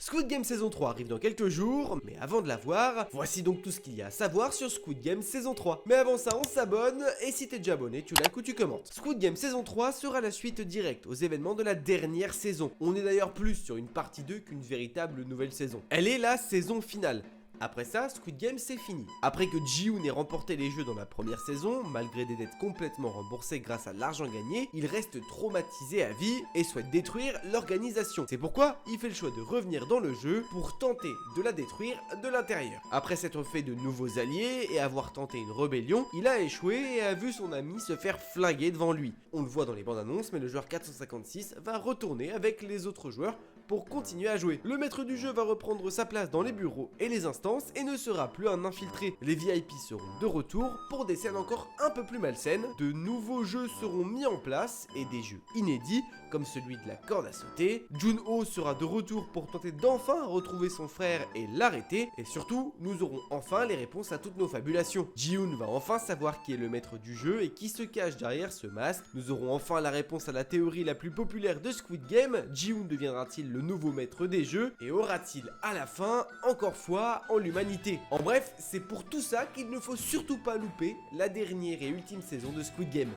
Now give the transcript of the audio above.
Squid Game saison 3 arrive dans quelques jours, mais avant de la voir, voici donc tout ce qu'il y a à savoir sur Squid Game saison 3. Mais avant ça, on s'abonne, et si t'es déjà abonné, tu likes ou tu commentes. Squid Game saison 3 sera la suite directe aux événements de la dernière saison. On est d'ailleurs plus sur une partie 2 qu'une véritable nouvelle saison. Elle est la saison finale. Après ça, Squid Game c'est fini. Après que Ji-Hoon ait remporté les jeux dans la première saison, malgré des dettes complètement remboursées grâce à l'argent gagné, il reste traumatisé à vie et souhaite détruire l'organisation. C'est pourquoi il fait le choix de revenir dans le jeu pour tenter de la détruire de l'intérieur. Après s'être fait de nouveaux alliés et avoir tenté une rébellion, il a échoué et a vu son ami se faire flinguer devant lui. On le voit dans les bandes annonces, mais le joueur 456 va retourner avec les autres joueurs pour continuer à jouer. Le maître du jeu va reprendre sa place dans les bureaux et les instances et ne sera plus un infiltré. Les VIP seront de retour pour des scènes encore un peu plus malsaines. De nouveaux jeux seront mis en place et des jeux inédits comme celui de la corde à sauter. Junho sera de retour pour tenter d'enfin retrouver son frère et l'arrêter. Et surtout, nous aurons enfin les réponses à toutes nos fabulations. Ji-Hoon va enfin savoir qui est le maître du jeu et qui se cache derrière ce masque. Nous aurons enfin la réponse à la théorie la plus populaire de Squid Game. Ji-Hoon deviendra-t-il le nouveau maître des jeux et aura-t-il à la fin encore foi en l'humanité? En bref, c'est pour tout ça qu'il ne faut surtout pas louper la dernière et ultime saison de Squid Game.